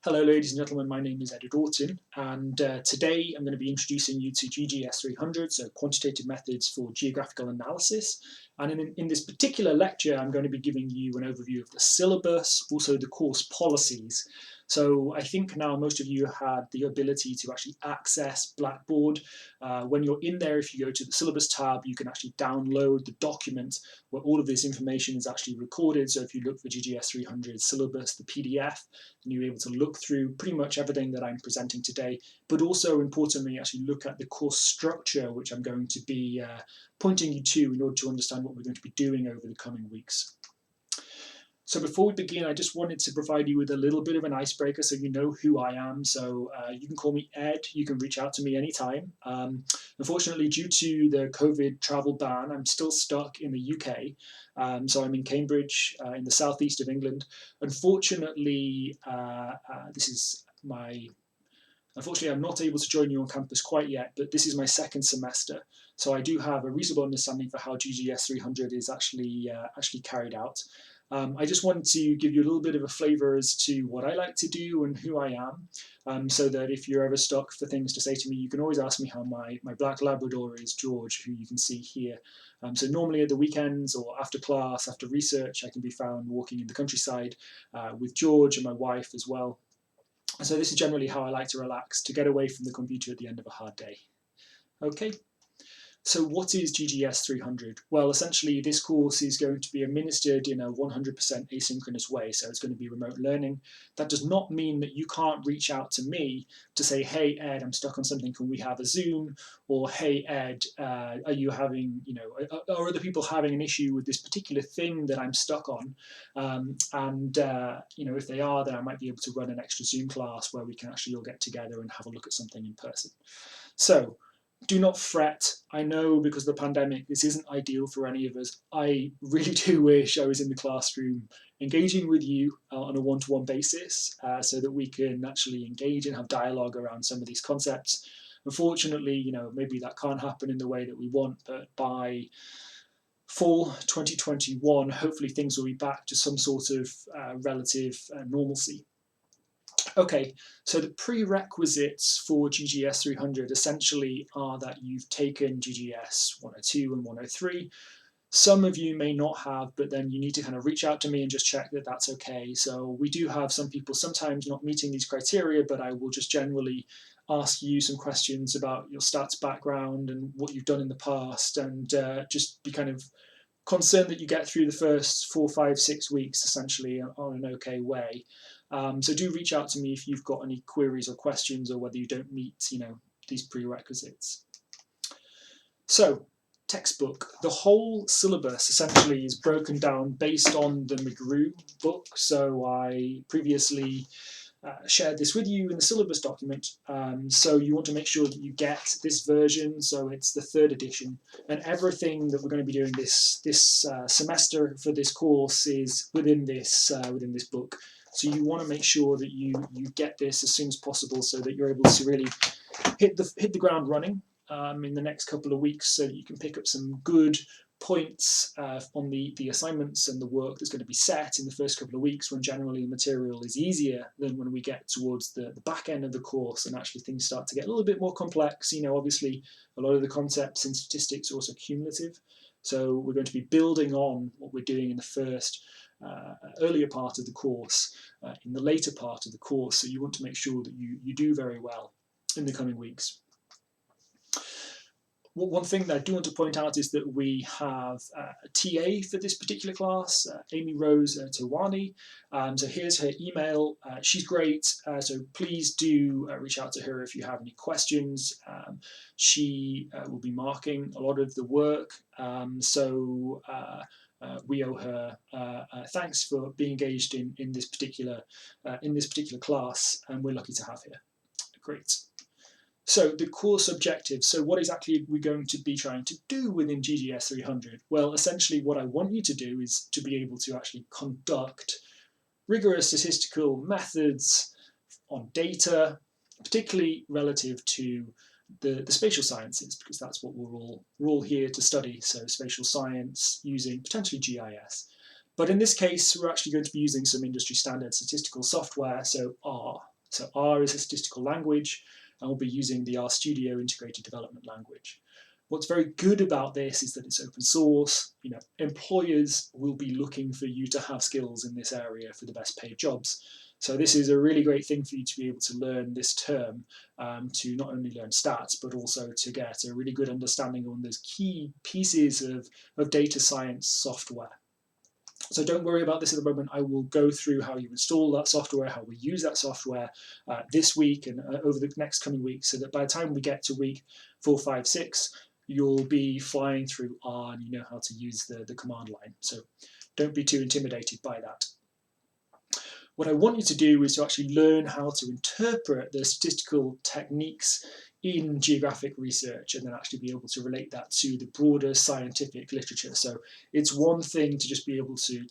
Hello ladies and gentlemen, my name is Edward Orton, and today I'm going to be introducing you to GGS300, so Quantitative Methods for Geographical Analysis. And in this particular lecture I'm going to be giving you an overview of the syllabus, also the course policies. So I think now most of you had the ability to actually access Blackboard. When you're in there, if you go to the syllabus tab, you can actually download the document where all of this information is actually recorded. So if you look for GGS300 syllabus, the PDF, and you're able to look through pretty much everything that I'm presenting today, but also importantly actually look at the course structure, which I'm going to be pointing you to in order to understand what we're going to be doing over the coming weeks. So before we begin, I just wanted to provide you with a little bit of an icebreaker so you know who I am. So you can call me Ed, you can reach out to me anytime. Unfortunately, due to the COVID travel ban, I'm still stuck in the UK. So I'm in Cambridge, in the southeast of England. Unfortunately, Unfortunately, I'm not able to join you on campus quite yet, but this is my second semester. So I do have a reasonable understanding for how GGS300 is actually carried out. I just wanted to give you a little bit of a flavour as to what I like to do and who I am, so that if you're ever stuck for things to say to me, you can always ask me how my black Labrador is, George, who you can see here. So normally at the weekends or after class, after research, I can be found walking in the countryside with George and my wife as well. So this is generally how I like to relax, to get away from the computer at the end of a hard day. Okay. So what is GGS300? Well, essentially this course is going to be administered in a 100% asynchronous way, so it's going to be remote learning. That does not mean that you can't reach out to me to say, hey Ed, I'm stuck on something, can we have a Zoom? Or hey Ed, are you having, are other people having an issue with this particular thing that I'm stuck on? If they are, then I might be able to run an extra Zoom class where we can actually all get together and have a look at something in person. So, do not fret. I know because of the pandemic, this isn't ideal for any of us. I really do wish I was in the classroom engaging with you on a one-to-one basis so that we can actually engage and have dialogue around some of these concepts. Unfortunately, maybe that can't happen in the way that we want, but by fall 2021, hopefully things will be back to some sort of relative normalcy. Okay, so the prerequisites for GGS300 essentially are that you've taken GGS 102 and 103. Some of you may not have, but then you need to kind of reach out to me and just check that that's okay. So we do have some people sometimes not meeting these criteria, but I will just generally ask you some questions about your stats background and what you've done in the past, and just be kind of concerned that you get through the first 4, 5, 6 weeks essentially on an okay way. So do reach out to me if you've got any queries or questions, or whether you don't meet, these prerequisites. So, textbook. The whole syllabus essentially is broken down based on the McGrew book. So I previously shared this with you in the syllabus document. So you want to make sure that you get this version. So it's the 3rd edition, and everything that we're going to be doing this semester for this course is within this book. So you want to make sure that you get this as soon as possible, so that you're able to really hit the ground running in the next couple of weeks, so that you can pick up some good points on the assignments and the work that's going to be set in the first couple of weeks, when generally the material is easier than when we get towards the back end of the course and actually things start to get a little bit more complex. Obviously a lot of the concepts in statistics are also cumulative, so we're going to be building on what we're doing in the first earlier part of the course in the later part of the course. So you want to make sure that you do very well in the coming weeks. One thing that I do want to point out is that we have a TA for this particular class, Amy Rose Tawani. So here's her email. She's great, so please do reach out to her if you have any questions. She will be marking a lot of the work, so we owe her thanks for being engaged in this particular class, and we're lucky to have her. Great. So the course objectives. So what exactly are we going to be trying to do within GGS300? Well, essentially what I want you to do is to be able to actually conduct rigorous statistical methods on data, particularly relative to the spatial sciences, because that's what we're all here to study. So spatial science using potentially GIS. But in this case, we're actually going to be using some industry standard statistical software, so R. So R is a statistical language, and we'll be using the RStudio integrated development language. What's very good about this is that it's open source. Employers will be looking for you to have skills in this area for the best paid jobs. So this is a really great thing for you to be able to learn this term, to not only learn stats, but also to get a really good understanding on those key pieces of data science software. So don't worry about this at the moment. I will go through how you install that software, how we use that software this week and over the next coming weeks, so that by the time we get to week 4, 5, 6, you'll be flying through R and you know how to use the command line. So don't be too intimidated by that. What I want you to do is to actually learn how to interpret the statistical techniques in geographic research and then actually be able to relate that to the broader scientific literature. So it's one thing to just be able to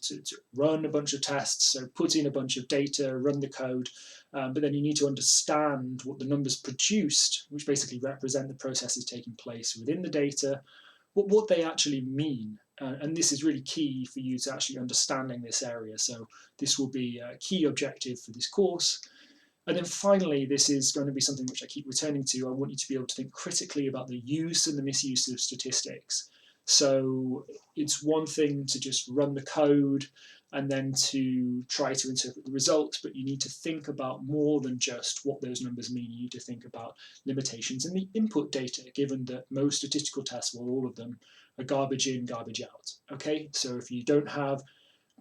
run a bunch of tests, so put in a bunch of data, run the code, but then you need to understand what the numbers produced, which basically represent the processes taking place within the data, what they actually mean. And this is really key for you to actually understanding this area. So this will be a key objective for this course. And then finally, this is going to be something which I keep returning to. I want you to be able to think critically about the use and the misuse of statistics. So it's one thing to just run the code and then to try to interpret the results, but you need to think about more than just what those numbers mean. You need to think about limitations in the input data, given that most statistical tests, well, all of them, are garbage in, garbage out. Okay, so if you don't have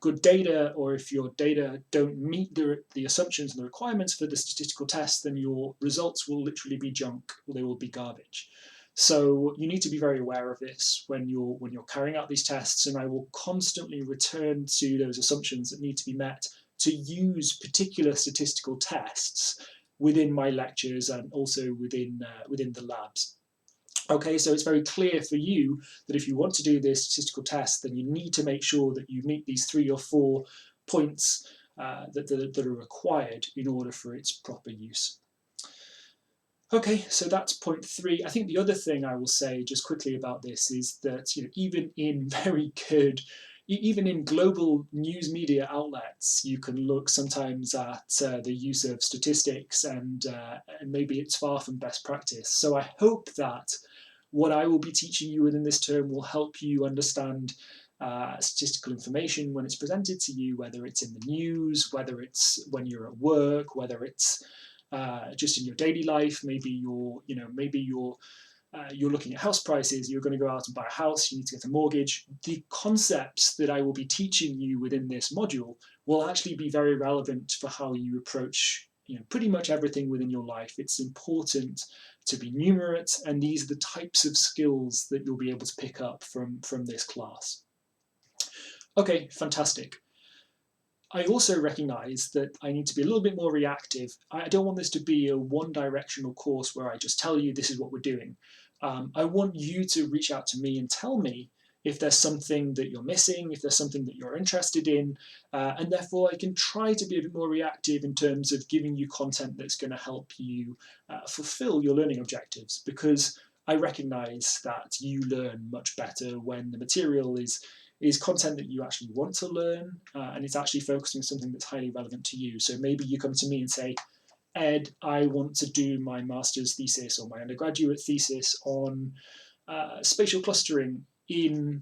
good data, or if your data don't meet the assumptions and the requirements for the statistical test, then your results will literally be junk, or they will be garbage. So you need to be very aware of this when you're carrying out these tests, and I will constantly return to those assumptions that need to be met to use particular statistical tests within my lectures and also within the labs. Okay, so it's very clear for you that if you want to do this statistical test, then you need to make sure that you meet these 3 or 4 points that are required in order for its proper use. Okay, so that's point 3. I think the other thing I will say just quickly about this is that even in even in global news media outlets, you can look sometimes at the use of statistics, and maybe it's far from best practice. So I hope that what I will be teaching you within this term will help you understand statistical information when it's presented to you, whether it's in the news, whether it's when you're at work, whether it's just in your daily life. Maybe you're looking at house prices, you're going to go out and buy a house, you need to get a mortgage. The concepts that I will be teaching you within this module will actually be very relevant for how you approach pretty much everything within your life. It's important to be numerate, and these are the types of skills that you'll be able to pick up from this class. Okay, fantastic. I also recognize that I need to be a little bit more reactive. I don't want this to be a one-directional course where I just tell you this is what we're doing. I want you to reach out to me and tell me if there's something that you're missing, if there's something that you're interested in, and therefore I can try to be a bit more reactive in terms of giving you content that's going to help you fulfill your learning objectives, because I recognize that you learn much better when the material is content that you actually want to learn, and it's actually focusing on something that's highly relevant to you. So maybe you come to me and say, Ed, I want to do my master's thesis or my undergraduate thesis on spatial clustering in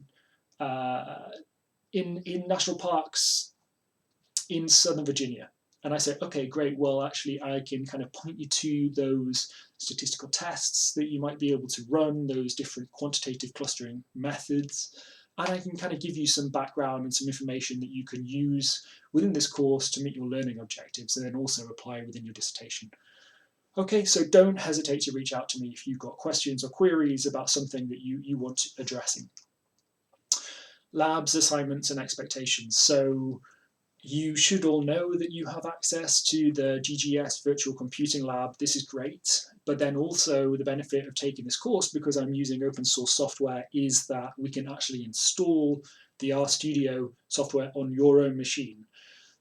national parks in Southern Virginia. And I say, okay, great. Well, actually, I can kind of point you to those statistical tests that you might be able to run, those different quantitative clustering methods. And I can kind of give you some background and some information that you can use within this course to meet your learning objectives, and then also apply within your dissertation. Okay, so don't hesitate to reach out to me if you've got questions or queries about something that you want addressing. Labs, assignments, and expectations. So you should all know that you have access to the GGS Virtual Computing Lab. This is great, but then also the benefit of taking this course, because I'm using open source software, is that we can actually install the RStudio software on your own machine.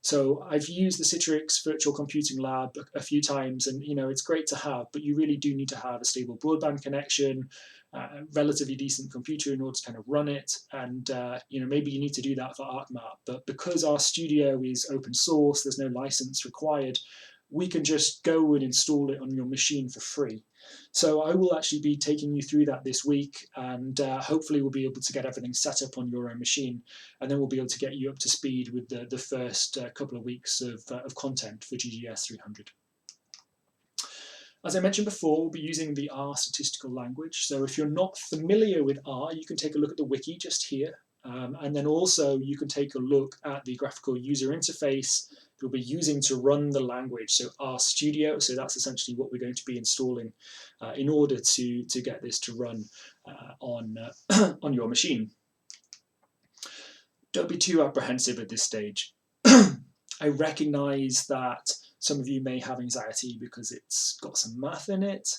So I've used the Citrix Virtual Computing Lab a few times, and it's great to have, but you really do need to have a stable broadband connection, a relatively decent computer in order to kind of run it, and maybe you need to do that for ArcMap. But because RStudio is open source, there's no license required. we can just go and install it on your machine for free. So I will actually be taking you through that this week, and hopefully we'll be able to get everything set up on your own machine, and then we'll be able to get you up to speed with the first couple of weeks of content for GGS300. As I mentioned before, we'll be using the R statistical language. So if you're not familiar with R, you can take a look at the wiki just here. And then also you can take a look at the graphical user interface that we'll be using to run the language. So R Studio, so that's essentially what we're going to be installing in order to get this to run on your machine. Don't be too apprehensive at this stage. I recognize that some of you may have anxiety because it's got some math in it.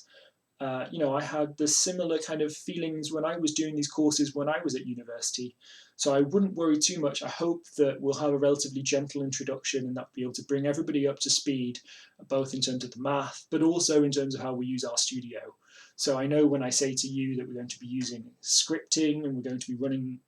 You know, I had the similar kind of feelings when I was doing these courses when I was at university. So I wouldn't worry too much. I hope that we'll have a relatively gentle introduction and that we'll be able to bring everybody up to speed, both in terms of the math, but also in terms of how we use RStudio. So I know when I say to you that we're going to be using scripting and we're going to be running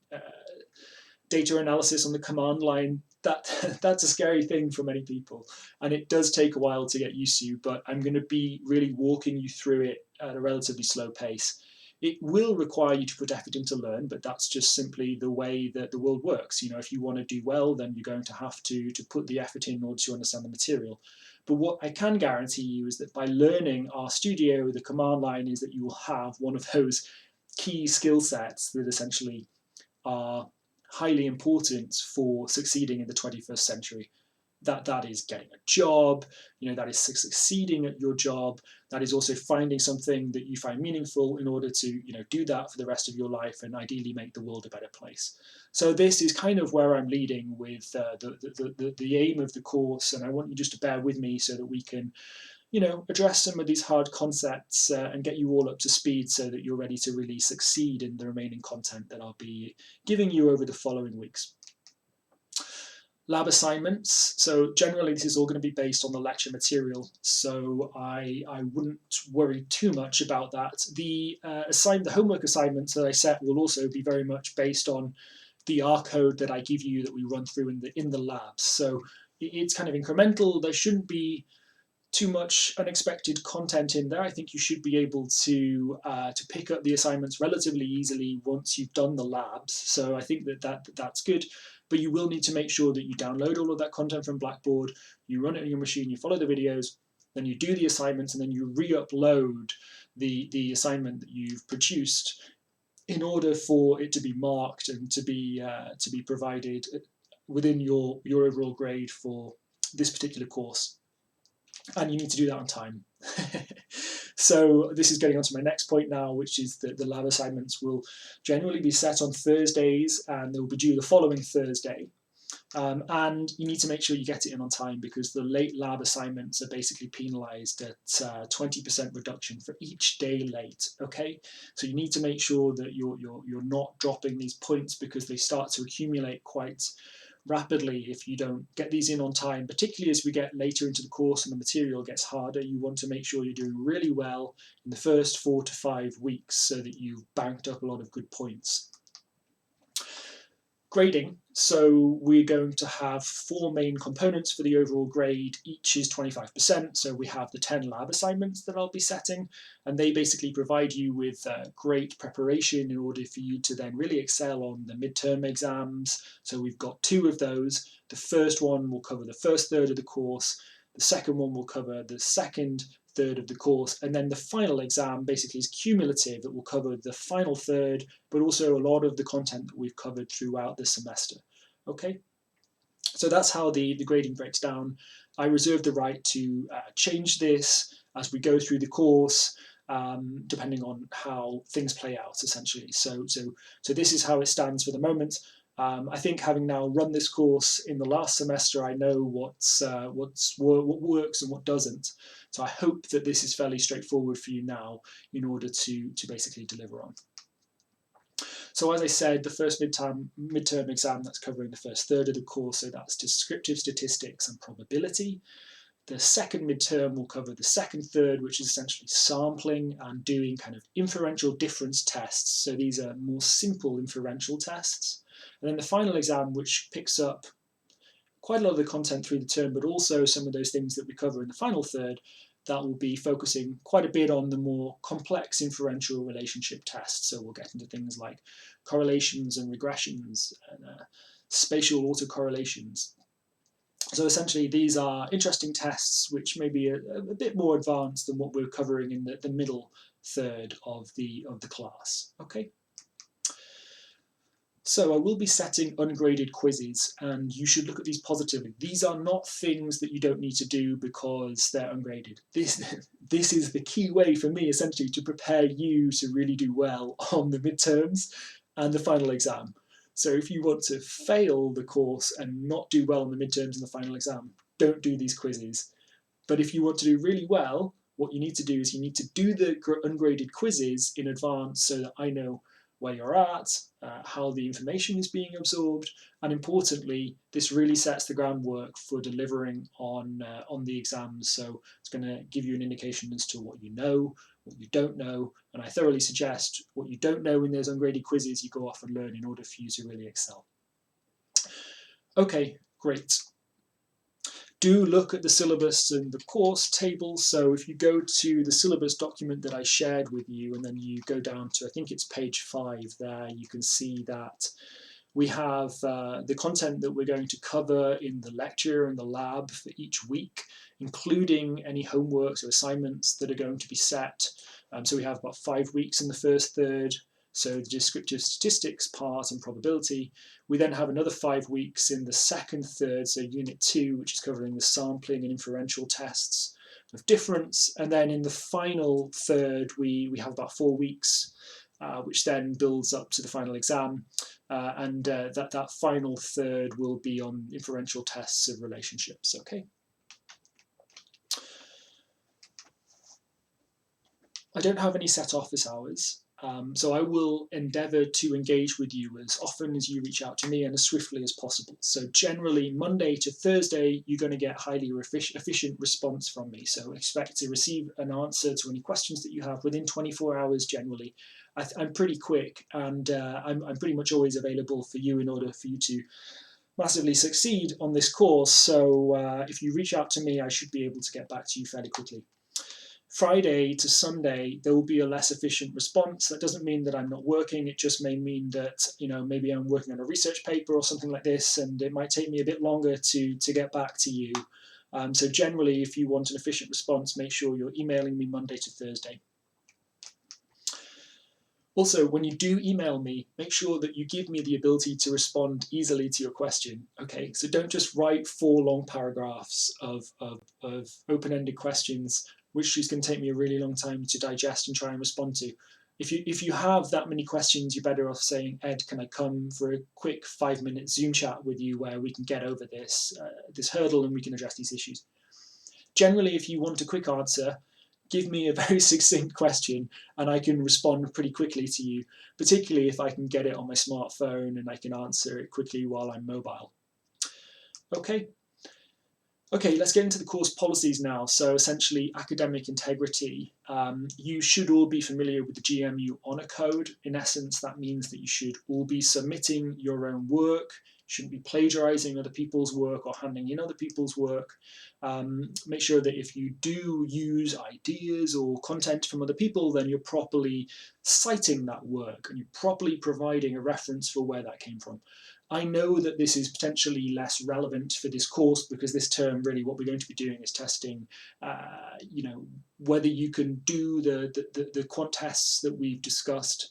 data analysis on the command line, that's a scary thing for many people, and it does take a while to get used to, but I'm going to be really walking you through it at a relatively slow pace. It will require you to put effort in to learn, but that's just simply the way that the world works. You know, if you want to do well, then you're going to have to put the effort in order to understand the material. But what I can guarantee you is that by learning RStudio, the command line, is that you will have one of those key skill sets that essentially are highly important for succeeding in the 21st century. That is getting a job, you know, that is succeeding at your job, that is also finding something that you find meaningful in order to, you know, do that for the rest of your life and ideally make the world a better place. So this is kind of where I'm leading with the aim of the course, and I want you just to bear with me so that we can, you know, address some of these hard concepts and get you all up to speed so that you're ready to really succeed in the remaining content that I'll be giving you over the following weeks. Lab assignments. So generally this is all going to be based on the lecture material, so I wouldn't worry too much about that. The homework assignments that I set will also be very much based on the R code that I give you that we run through in the labs. So it's kind of incremental. There shouldn't be too much unexpected content in there. I think you should be able to pick up the assignments relatively easily once you've done the labs. So I think that's good. But you will need to make sure that you download all of that content from Blackboard, you run it on your machine, you follow the videos, then you do the assignments, and then you re-upload the assignment that you've produced in order for it to be marked and to be provided within your overall grade for this particular course. And you need to do that on time. So this is getting on to my next point now, which is that the lab assignments will generally be set on Thursdays and they will be due the following Thursday. And you need to make sure you get it in on time because the late lab assignments are basically penalised at 20% reduction for each day late. Okay, so you need to make sure that you're not dropping these points because they start to accumulate quite rapidly if you don't get these in on time, particularly as we get later into the course and the material gets harder. You want to make sure you're doing really well in the first 4 to 5 weeks so that you've banked up a lot of good points. Grading. So we're going to have 4 main components for the overall grade. Each is 25%. So we have the 10 lab assignments that I'll be setting, and they basically provide you with great preparation in order for you to then really excel on the midterm exams. So we've got 2 of those. The first one will cover the first third of the course. The second one will cover the second third of the course, and then the final exam basically is cumulative. It will cover the final third, but also a lot of the content that we've covered throughout the semester. Okay, so that's how the grading breaks down. I reserve the right to change this as we go through the course, depending on how things play out, essentially. So this is how it stands for the moment. I think having now run this course in the last semester, I know what works and what doesn't. So I hope that this is fairly straightforward for you now in order to basically deliver on. So as I said, the first midterm exam, that's covering the first third of the course, so that's descriptive statistics and probability. The second midterm will cover the second third, which is essentially sampling and doing kind of inferential difference tests. So these are more simple inferential tests. And then the final exam, which picks up quite a lot of the content through the term, but also some of those things that we cover in the final third that will be focusing quite a bit on the more complex inferential relationship tests. So we'll get into things like correlations and regressions and spatial autocorrelations. So essentially these are interesting tests which may be a bit more advanced than what we're covering in the middle third of the class. Okay. So I will be setting ungraded quizzes, and you should look at these positively. These are not things that you don't need to do because they're ungraded. This is the key way for me, essentially, to prepare you to really do well on the midterms and the final exam. So if you want to fail the course and not do well on the midterms and the final exam, don't do these quizzes. But if you want to do really well, what you need to do is you need to do the ungraded quizzes in advance so that I know where you're at, how the information is being absorbed, and importantly, this really sets the groundwork for delivering on the exams. So it's going to give you an indication as to what you know, what you don't know, and I thoroughly suggest what you don't know in those ungraded quizzes you go off and learn in order for you to really excel. Okay, great. Do look at the syllabus and the course tables. So if you go to the syllabus document that I shared with you, and then you go down to, I think it's page 5 there, you can see that we have the content that we're going to cover in the lecture and the lab for each week, including any homeworks or assignments that are going to be set. So we have about 5 weeks in the first third, so the descriptive statistics part and probability. We then have another 5 weeks in the second third, so unit 2, which is covering the sampling and inferential tests of difference. And then in the final third, we have about 4 weeks, which then builds up to the final exam. That final third will be on inferential tests of relationships, okay? I don't have any set office hours. So I will endeavour to engage with you as often as you reach out to me and as swiftly as possible. So generally Monday to Thursday, you're going to get highly efficient response from me. So expect to receive an answer to any questions that you have within 24 hours generally. I'm pretty quick, and I'm pretty much always available for you in order for you to massively succeed on this course. So if you reach out to me, I should be able to get back to you fairly quickly. Friday to Sunday, there will be a less efficient response. That doesn't mean that I'm not working. It just may mean that, you know, maybe I'm working on a research paper or something like this, and it might take me a bit longer to get back to you. So generally, if you want an efficient response, make sure you're emailing me Monday to Thursday. Also, when you do email me, make sure that you give me the ability to respond easily to your question. Okay, so don't just write 4 long paragraphs of open-ended questions, which is going to take me a really long time to digest and try and respond to. If you have that many questions, you're better off saying, Ed, can I come for a quick 5-minute Zoom chat with you where we can get over this hurdle and we can address these issues. Generally, if you want a quick answer, give me a very succinct question and I can respond pretty quickly to you, particularly if I can get it on my smartphone and I can answer it quickly while I'm mobile. Okay. Okay, let's get into the course policies now. So essentially, academic integrity. You should all be familiar with the GMU Honour Code. In essence, that means that you should all be submitting your own work. You shouldn't be plagiarizing other people's work or handing in other people's work. Make sure that if you do use ideas or content from other people, then you're properly citing that work and you're properly providing a reference for where that came from. I know that this is potentially less relevant for this course because this term really what we're going to be doing is testing, you know, whether you can do the quant tests that we've discussed,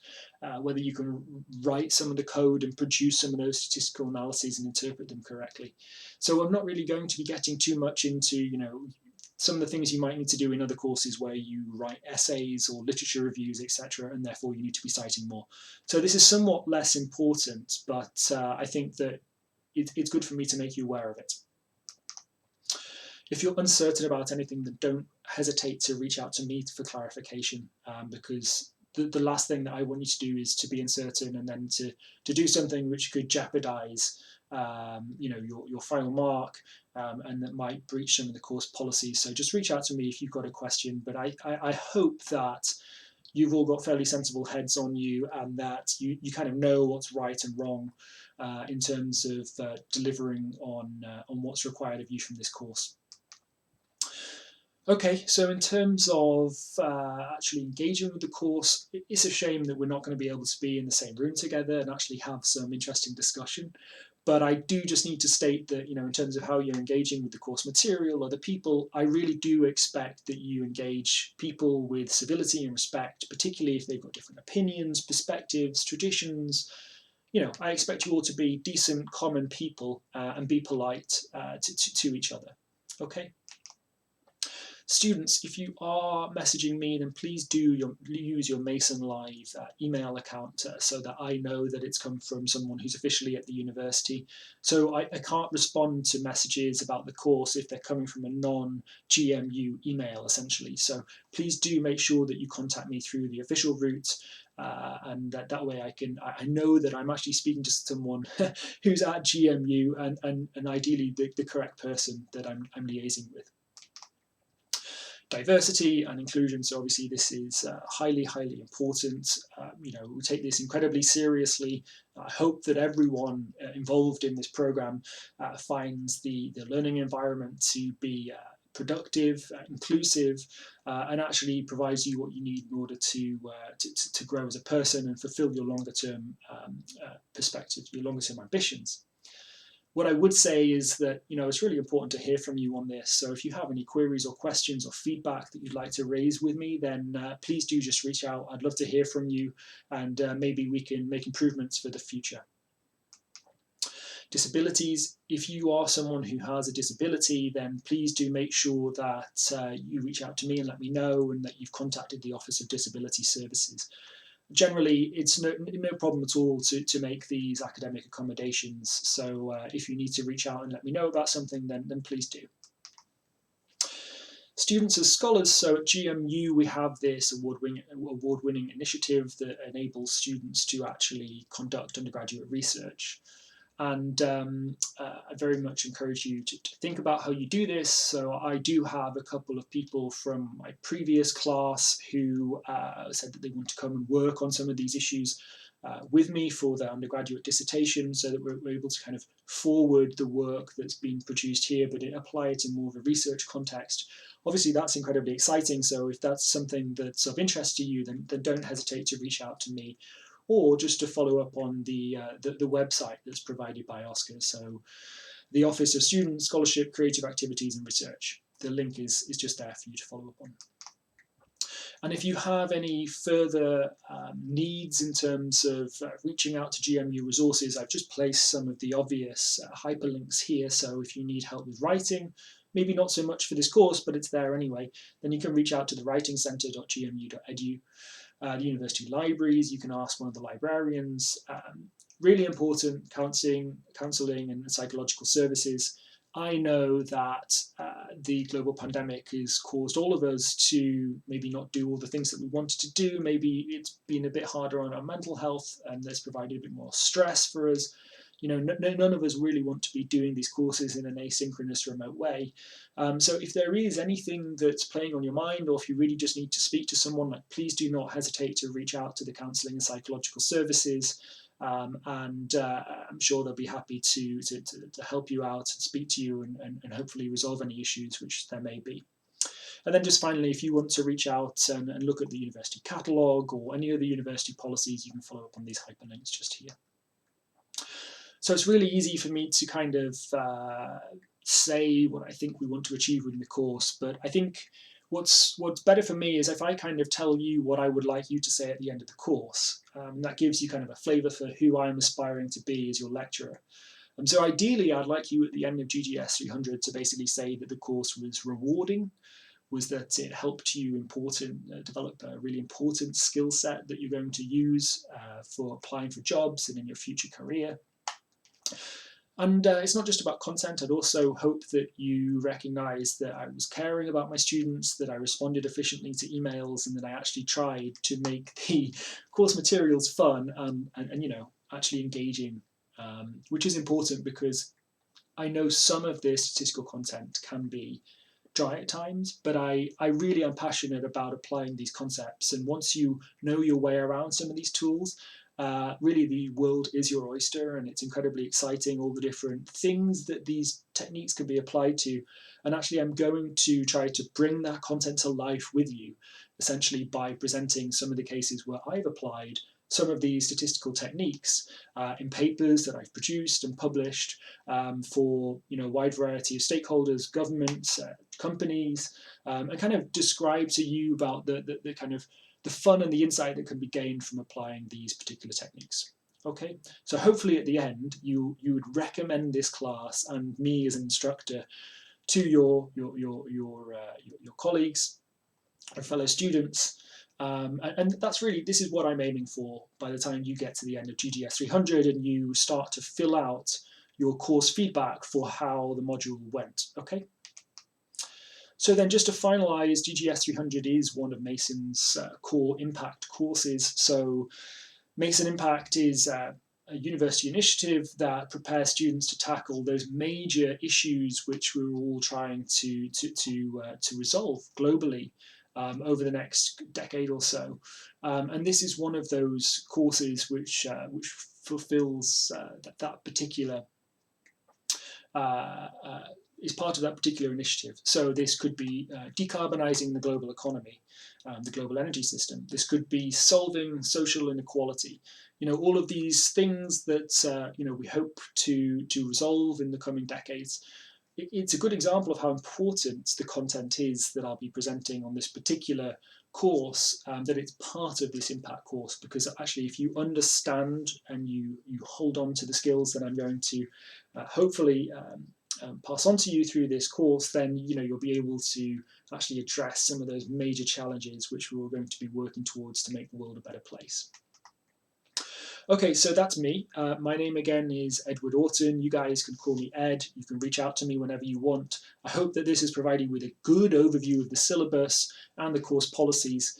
whether you can write some of the code and produce some of those statistical analyses and interpret them correctly. So I'm not really going to be getting too much into, you know, some of the things you might need to do in other courses where you write essays or literature reviews, etc., and therefore you need to be citing more. So this is somewhat less important, but I think that it's good for me to make you aware of it. If you're uncertain about anything, then don't hesitate to reach out to me for clarification, because the last thing that I want you to do is to be uncertain and then to do something which could jeopardize you know, your final mark, and that might breach some of the course policies. So just reach out to me if you've got a question, but I hope that you've all got fairly sensible heads on you and that you kind of know what's right and wrong. in terms of delivering on what's required of you from this course. Okay, so in terms of actually engaging with the course, it's a shame that we're not going to be able to be in the same room together and actually have some interesting discussion. But I do just need to state that, in terms of how you're engaging with the course material or the people, I really do expect that you engage people with civility and respect, particularly if they've got different opinions, perspectives, traditions. I expect you all to be decent, common people and be polite to each other. Okay? Students, if you are messaging me, then please do use your Mason Live email account so that I know that it's come from someone who's officially at the university. So I can't respond to messages about the course if they're coming from a non-GMU email, essentially. So please do make sure that you contact me through the official route. And that way I know that I'm actually speaking to someone who's at GMU and ideally the correct person that I'm liaising with. Diversity and inclusion, so obviously this is highly important. We take this incredibly seriously. I hope that everyone involved in this program finds the learning environment to be productive, inclusive, and actually provides you what you need in order to grow as a person and fulfill your longer term perspectives, your longer term ambitions. What I would say is that, it's really important to hear from you on this. So if you have any queries or questions or feedback that you'd like to raise with me, then please do just reach out. I'd love to hear from you, and maybe we can make improvements for the future. Disabilities, if you are someone who has a disability, then please do make sure that you reach out to me and let me know, and that you've contacted the Office of Disability Services. Generally, it's no problem at all to make these academic accommodations. So if you need to reach out and let me know about something, then please do. Students as scholars, so at GMU we have this award-winning initiative that enables students to actually conduct undergraduate research. And I very much encourage you to think about how you do this. So I do have a couple of people from my previous class who said that they want to come and work on some of these issues with me for their undergraduate dissertation, so that we're able to kind of forward the work that's been produced here, but apply it in more of a research context. Obviously, that's incredibly exciting. So if that's something that's of interest to you, then don't hesitate to reach out to me, or just to follow up on the website that's provided by Oscar. So the Office of Student Scholarship, Creative Activities and Research. The link is just there for you to follow up on. And if you have any further needs in terms of reaching out to GMU resources, I've just placed some of the obvious hyperlinks here. So if you need help with writing, maybe not so much for this course, but it's there anyway, then you can reach out to the writingcentre.gmu.edu. The university libraries, you can ask one of the librarians. Really important, counselling and psychological services. I know that the global pandemic has caused all of us to maybe not do all the things that we wanted to do. Maybe it's been a bit harder on our mental health, and that's provided a bit more stress for us. None of us really want to be doing these courses in an asynchronous, remote way. So if there is anything that's playing on your mind, or if you really just need to speak to someone, please do not hesitate to reach out to the counselling and psychological services. And I'm sure they'll be happy to help you out, speak to you, and hopefully resolve any issues which there may be. And then just finally, if you want to reach out and look at the university catalogue or any other university policies, you can follow up on these hyperlinks just here. So it's really easy for me to kind of say what I think we want to achieve within the course, but I think what's better for me is if I kind of tell you what I would like you to say at the end of the course. That gives you kind of a flavour for who I'm aspiring to be as your lecturer. So ideally, I'd like you at the end of GGS300 to basically say that the course was rewarding, was that it helped you develop a really important skill set that you're going to use for applying for jobs and in your future career. And it's not just about content. I'd also hope that you recognise that I was caring about my students, that I responded efficiently to emails, and that I actually tried to make the course materials fun and actually engaging, which is important because I know some of this statistical content can be dry at times, but I really am passionate about applying these concepts. And once you know your way around some of these tools, really the world is your oyster, and it's incredibly exciting, all the different things that these techniques can be applied to. And actually I'm going to try to bring that content to life with you, essentially by presenting some of the cases where I've applied some of these statistical techniques in papers that I've produced and published for a wide variety of stakeholders, governments, companies, and kind of describe to you about the kind of the fun and the insight that can be gained from applying these particular techniques. Okay, so hopefully at the end you would recommend this class and me as an instructor to your colleagues or fellow students. And that's really, this is what I'm aiming for by the time you get to the end of GGS300 and you start to fill out your course feedback for how the module went. Okay. So then just to finalize, GGS300 is one of Mason's core impact courses. So Mason Impact is a university initiative that prepares students to tackle those major issues which we're all trying to resolve globally over the next decade or so. And this is one of those courses which fulfills that particular is part of that particular initiative. So this could be decarbonising the global economy, the global energy system. This could be solving social inequality. All of these things that we hope to resolve in the coming decades. It's a good example of how important the content is that I'll be presenting on this particular course, that it's part of this impact course, because actually if you understand and you hold on to the skills that I'm going to hopefully pass on to you through this course, then you'll be able to actually address some of those major challenges which we're going to be working towards to make the world a better place. Okay, so that's me. My name again is Edward Orton. You guys can call me Ed. You can reach out to me whenever you want. I hope that this has provided you with a good overview of the syllabus and the course policies.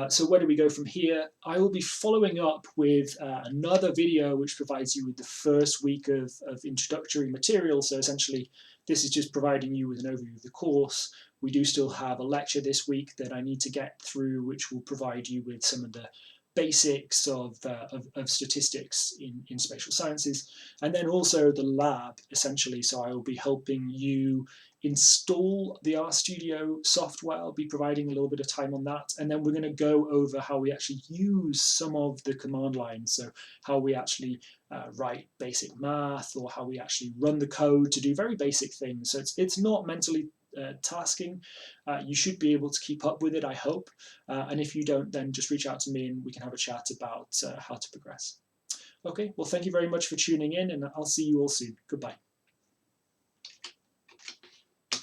So where do we go from here? I will be following up with another video which provides you with the first week of introductory material. So essentially, this is just providing you with an overview of the course. We do still have a lecture this week that I need to get through, which will provide you with some of the basics of statistics in spatial sciences, and then also the lab, essentially. So I will be helping you install the RStudio software. I'll be providing a little bit of time on that, and then we're going to go over how we actually use some of the command lines, so how we actually write basic math, or how we actually run the code to do very basic things. So it's not mentally tasking. You should be able to keep up with it, I hope. And if you don't, then just reach out to me and we can have a chat about how to progress. Okay, well, thank you very much for tuning in, and I'll see you all soon. Goodbye.